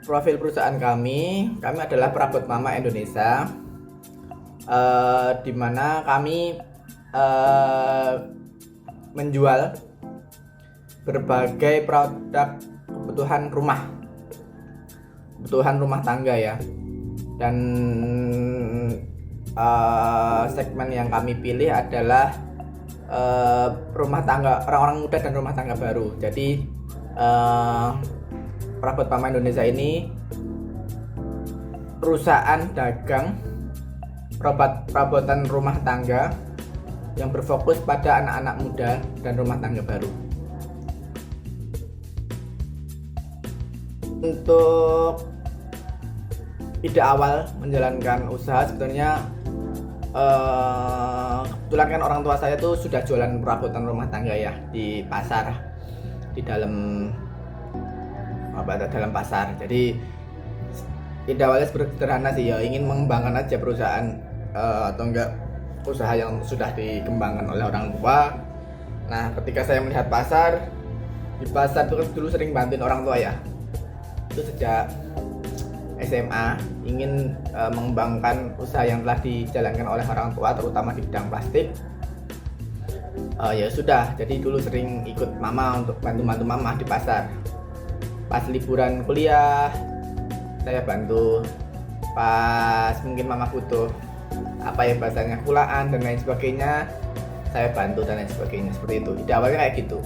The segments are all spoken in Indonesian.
profil perusahaan kami adalah Perabot Mama Indonesia, di mana kami menjual berbagai produk kebutuhan rumah tangga ya. Dan segmen yang kami pilih adalah rumah tangga, orang-orang muda dan rumah tangga baru. Jadi Perabot Mama Indonesia ini perusahaan dagang perabotan rumah tangga yang berfokus pada anak-anak muda dan rumah tangga baru. Untuk ide awal menjalankan usaha sebetulnya kebetulan kan orang tua saya tuh sudah jualan perabotan rumah tangga ya di pasar, di dalam pasar. Jadi ide awalnya sederhana sih ya, ingin mengembangkan aja perusahaan atau enggak usaha yang sudah dikembangkan oleh orang tua. Nah, ketika saya melihat di pasar tuh kan dulu sering bantuin orang tua ya. Itu sejak SMA ingin mengembangkan usaha yang telah dijalankan oleh orang tua, terutama di bidang plastik. Ya sudah, jadi dulu sering ikut mama untuk bantu mama di pasar. Pas liburan kuliah saya bantu, pas mungkin mama butuh bahasanya kulaan dan lain sebagainya, saya bantu dan lain sebagainya, seperti itu. Ide awalnya kayak gitu.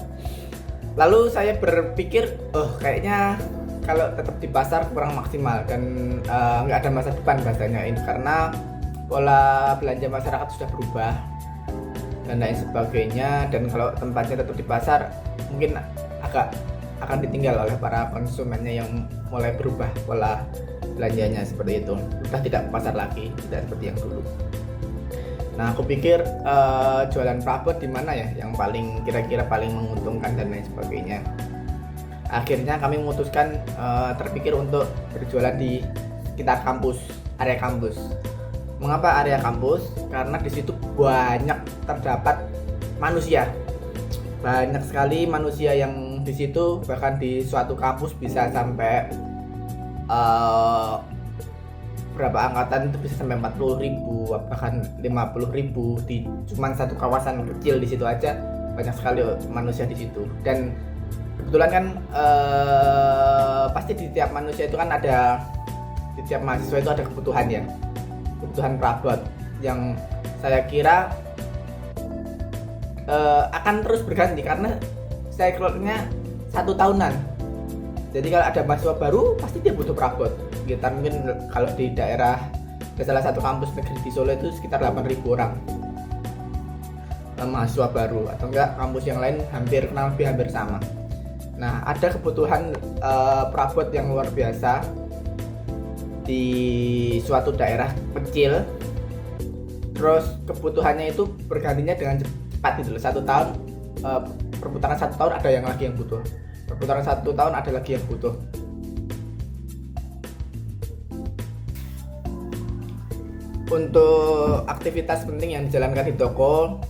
Lalu saya berpikir, kayaknya kalau tetap di pasar kurang maksimal dan nggak ada masa depan bahasanya ini, karena pola belanja masyarakat sudah berubah dan lain sebagainya. Dan kalau tempatnya tetap di pasar mungkin akan ditinggal oleh para konsumennya yang mulai berubah pola belanjanya, seperti itu. Sudah tidak ke pasar lagi, tidak seperti yang dulu. Nah, aku pikir jualan perabot di mana ya yang kira-kira paling menguntungkan dan lain sebagainya. Akhirnya kami memutuskan terpikir untuk berjualan di sekitar area kampus. Mengapa area kampus? Karena di situ terdapat manusia. Banyak sekali manusia yang di situ, bahkan di suatu kampus bisa sampai berapa angkatan itu bisa sampai 40.000 bahkan 50.000 di cuman satu kawasan kecil. Di situ aja banyak sekali manusia di situ. Dan kebetulan kan pasti di tiap manusia itu kan di tiap mahasiswa itu ada kebutuhan perabot yang saya kira akan terus berganti, karena siklenya 1 tahunan. Jadi kalau ada mahasiswa baru pasti dia butuh perabot. Sekitar mungkin kalau di daerah salah satu kampus negeri di Solo itu sekitar 8.000 orang mahasiswa baru, atau enggak kampus yang lain hampir sama. Nah, ada kebutuhan perabot yang luar biasa di suatu daerah kecil. Terus kebutuhannya itu bergantinya dengan cepat gitu loh. 1 tahun, perputaran 1 tahun ada yang lagi yang butuh. Perputaran 1 tahun ada lagi yang butuh. Untuk aktivitas penting yang dijalankan di toko,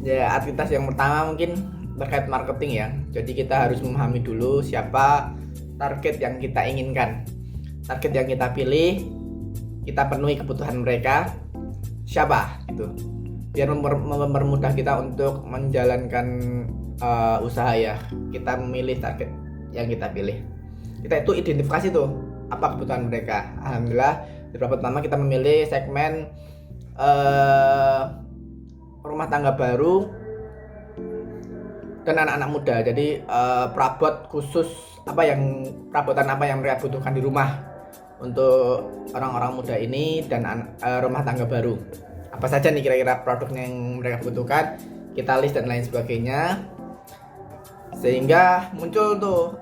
ya aktivitas yang pertama mungkin terkait marketing ya. Jadi kita harus memahami dulu siapa target yang kita inginkan. Target yang kita pilih, kita penuhi kebutuhan mereka, siapa gitu. Biar mempermudah kita untuk menjalankan usaha ya. Kita memilih target yang kita pilih. Kita itu identifikasi tuh apa kebutuhan mereka. Alhamdulillah di Perabot Mama kita memilih segmen rumah tangga baru dan anak-anak muda. Jadi perabot khusus perabotan apa yang mereka butuhkan di rumah untuk orang-orang muda ini dan rumah tangga baru. Apa saja nih kira-kira produknya yang mereka butuhkan, kita list dan lain sebagainya. Sehingga muncul tuh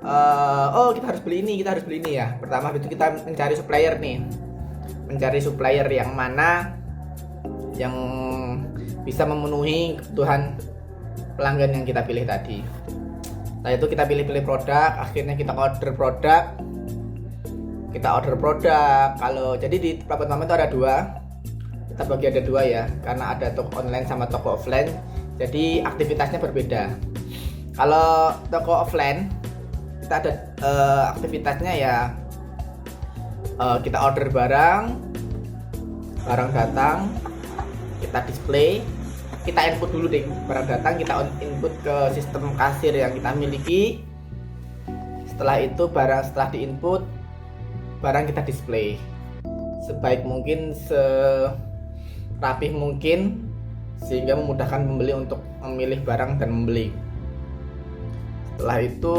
kita harus beli ini ya. Pertama itu kita mencari supplier nih. Mencari supplier yang mana yang bisa memenuhi kebutuhan pelanggan yang kita pilih tadi. Setelah itu kita pilih-pilih produk, akhirnya kita order produk. Kalau jadi di Perabot Mama itu ada 2. Kita bagi ada 2 ya, karena ada toko online sama toko offline. Jadi aktivitasnya berbeda. Kalau toko offline kita ada aktivitasnya ya, kita order barang datang, kita display, kita input dulu deh barang datang, kita input ke sistem kasir yang kita miliki. Setelah itu setelah diinput, barang kita display sebaik mungkin, serapih mungkin, sehingga memudahkan pembeli untuk memilih barang dan membeli. Setelah itu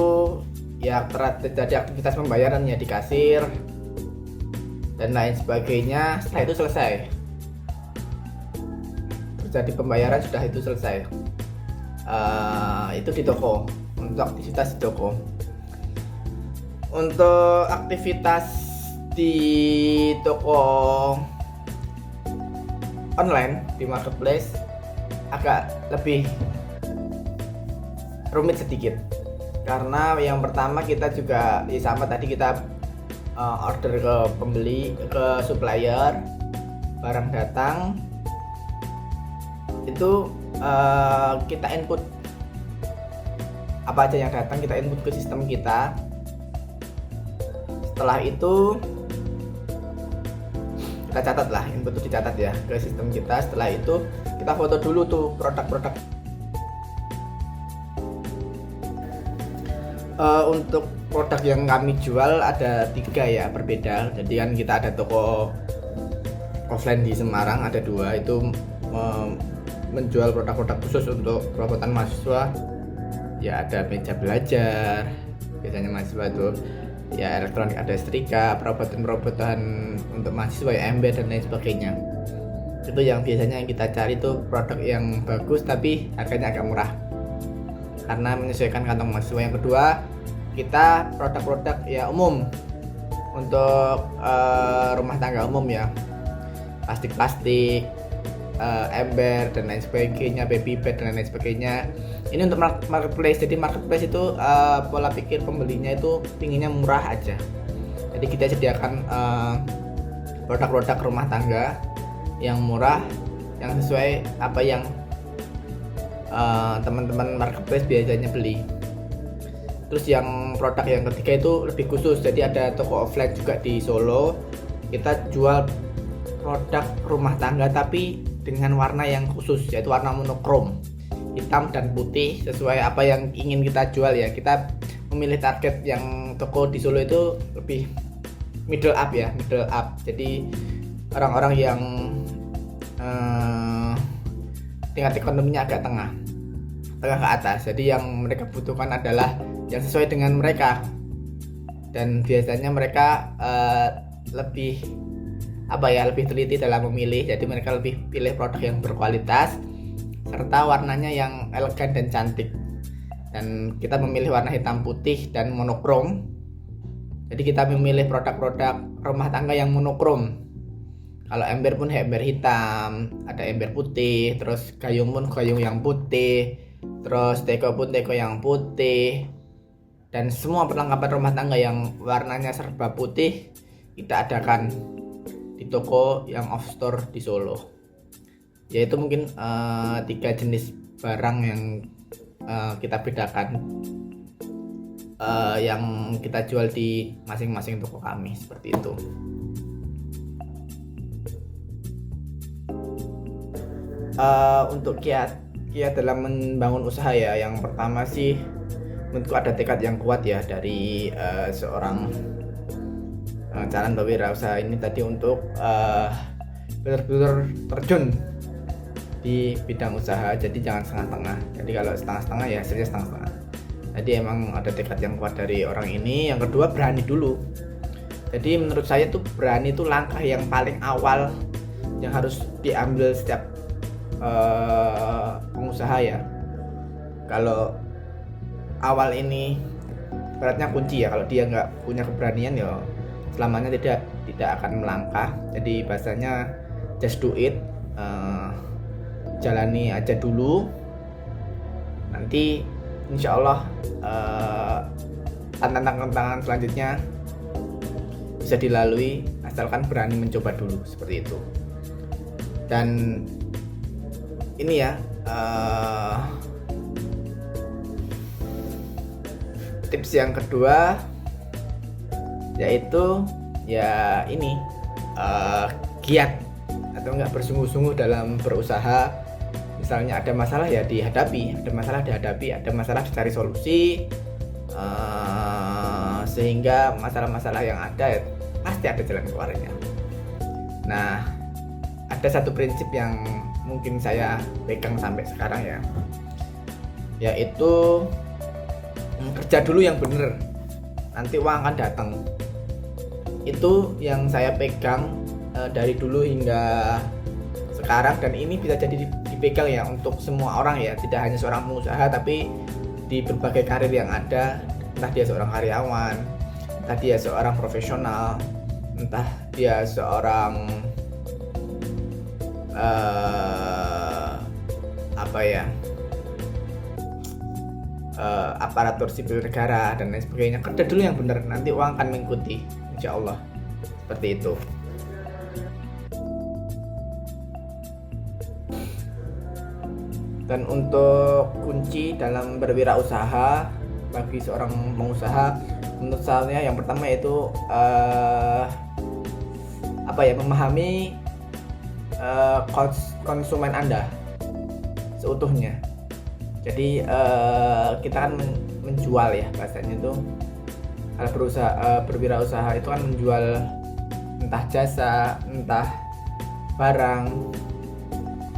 ya terjadi aktivitas pembayaran ya di kasir dan lain sebagainya. Setelah itu selesai, terjadi pembayaran, sudah itu selesai. Itu di toko, untuk aktivitas di toko. Untuk aktivitas di toko online, di marketplace, agak lebih rumit sedikit, karena yang pertama kita juga sama tadi, kita order ke pembeli, ke supplier, barang datang, itu kita input apa aja yang datang, kita input ke sistem kita. Setelah itu kita catat lah, input itu dicatat ya ke sistem kita. Setelah itu kita foto dulu tuh produk-produk. Untuk produk yang kami jual ada 3 ya, berbeda. Jadi kan kita ada toko offline di Semarang, ada 2, itu menjual produk-produk khusus untuk perabotan mahasiswa. Ya ada meja belajar, biasanya mahasiswa itu ya, elektronik, ada setrika, perabotan untuk mahasiswa ya, ember dan lain sebagainya. Itu yang biasanya yang kita cari tuh produk yang bagus tapi harganya agak murah, karena menyesuaikan kantong mahasiswa. Yang kedua, kita produk-produk ya umum untuk rumah tangga umum ya, plastik, ember dan lain sebagainya, baby bed dan lain sebagainya. Ini untuk marketplace. Jadi marketplace itu pola pikir pembelinya itu pinginnya murah aja. Jadi kita sediakan produk-produk rumah tangga yang murah, yang sesuai apa yang teman-teman marketplace biasanya beli. Terus yang produk yang ketiga itu lebih khusus. Jadi ada toko offline juga di Solo. Kita jual produk rumah tangga tapi dengan warna yang khusus, yaitu warna monokrom, hitam dan putih, sesuai apa yang ingin kita jual ya. Kita memilih target yang toko di Solo itu lebih middle up ya, middle up. Jadi orang-orang yang tingkat ekonominya agak tengah ke atas. Jadi yang mereka butuhkan adalah yang sesuai dengan mereka, dan biasanya mereka lebih lebih teliti dalam memilih. Jadi mereka lebih pilih produk yang berkualitas serta warnanya yang elegan dan cantik. Dan kita memilih warna hitam putih dan monokrom. Jadi kita memilih produk-produk rumah tangga yang monokrom. Kalau ember pun ember hitam, ada ember putih, terus gayung pun gayung yang putih, terus teko pun teko yang putih, dan semua perlengkapan rumah tangga yang warnanya serba putih kita adakan di toko yang off store di Solo. Yaitu mungkin 3 jenis barang yang kita bedakan, yang kita jual di masing-masing toko kami, seperti itu. Untuk kiat dalam membangun usaha ya, yang pertama sih menurutku ada tekad yang kuat ya dari seorang calon wirausaha ini tadi, untuk benar-benar terjun di bidang usaha. Jadi jangan setengah-setengah. Jadi kalau setengah-setengah ya serius setengah-setengah. Jadi emang ada tekad yang kuat dari orang ini. Yang kedua, berani dulu. Jadi menurut saya tuh berani itu langkah yang paling awal yang harus diambil setiap pengusaha ya. Kalau awal ini beratnya kunci ya, kalau dia nggak punya keberanian ya selamanya tidak akan melangkah. Jadi bahasanya just do it, jalani aja dulu, nanti insya Allah tantangan selanjutnya bisa dilalui asalkan berani mencoba dulu, seperti itu. Dan ini ya, tips yang kedua yaitu ya ini giat atau enggak bersungguh-sungguh dalam berusaha. Misalnya ada masalah ya dihadapi, ada masalah dicari solusi, sehingga masalah-masalah yang ada ya, pasti ada jalan keluarnya. Nah, ada satu prinsip yang mungkin saya pegang sampai sekarang ya, yaitu kerja dulu yang bener, nanti uang akan datang. Itu yang saya pegang dari dulu hingga sekarang, dan ini bisa jadi dipegang ya untuk semua orang ya, tidak hanya seorang pengusaha tapi di berbagai karir yang ada, entah dia seorang karyawan, entah dia seorang profesional, entah dia seorang aparatur sipil negara dan lain sebagainya. Kerja dulu yang benar, nanti uang akan mengikuti, insya Allah. Seperti itu. Dan untuk kunci dalam berwirausaha bagi seorang pengusaha, menurut saya yang pertama yaitu memahami konsumen Anda seutuhnya. Jadi kita kan menjual ya, bahasanya itu kalau berwirausaha itu kan menjual entah jasa, entah barang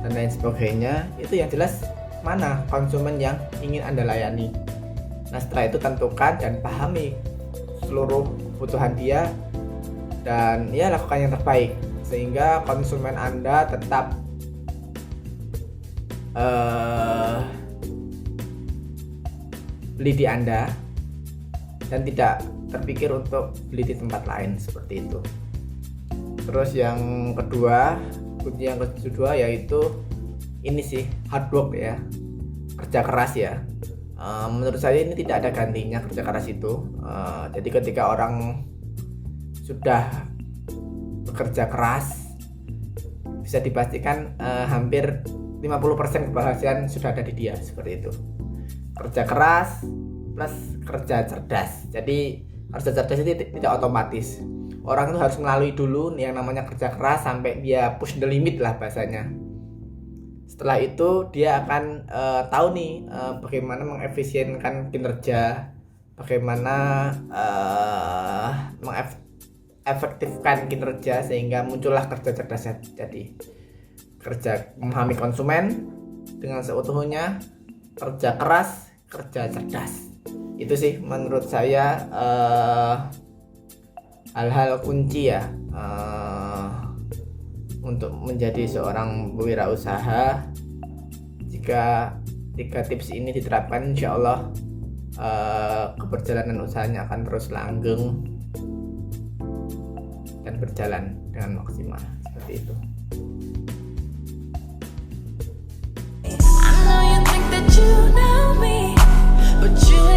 dan lain sebagainya. Itu yang jelas mana konsumen yang ingin Anda layani. Nah, setelah itu tentukan dan pahami seluruh kebutuhan dia dan ya lakukan yang terbaik sehingga konsumen Anda tetap beli di Anda dan tidak terpikir untuk beli di tempat lain, seperti itu. Terus yang kedua, kunci yang kedua yaitu ini sih, hard work ya, kerja keras ya. Menurut saya ini tidak ada gantinya kerja keras itu. Jadi ketika orang sudah bekerja keras, bisa dipastikan hampir 50% kebahagiaan sudah ada di dia, seperti itu. Kerja keras plus kerja cerdas. Jadi kerja cerdas itu tidak otomatis. Orang itu harus melalui dulu yang namanya kerja keras sampai dia push the limit lah bahasanya. Setelah itu dia akan tahu nih bagaimana mengefisienkan kinerja, bagaimana mengefektifkan kinerja sehingga muncullah kerja cerdasnya. Jadi kerja memahami konsumen dengan seutuhnya, kerja keras, kerja cerdas. Itu sih menurut saya hal-hal kunci ya untuk menjadi seorang wirausaha. Jika 3 tips ini diterapkan, insya Allah keberjalanan usahanya akan terus langgeng dan berjalan dengan maksimal, seperti itu. I know you think that you know me, but you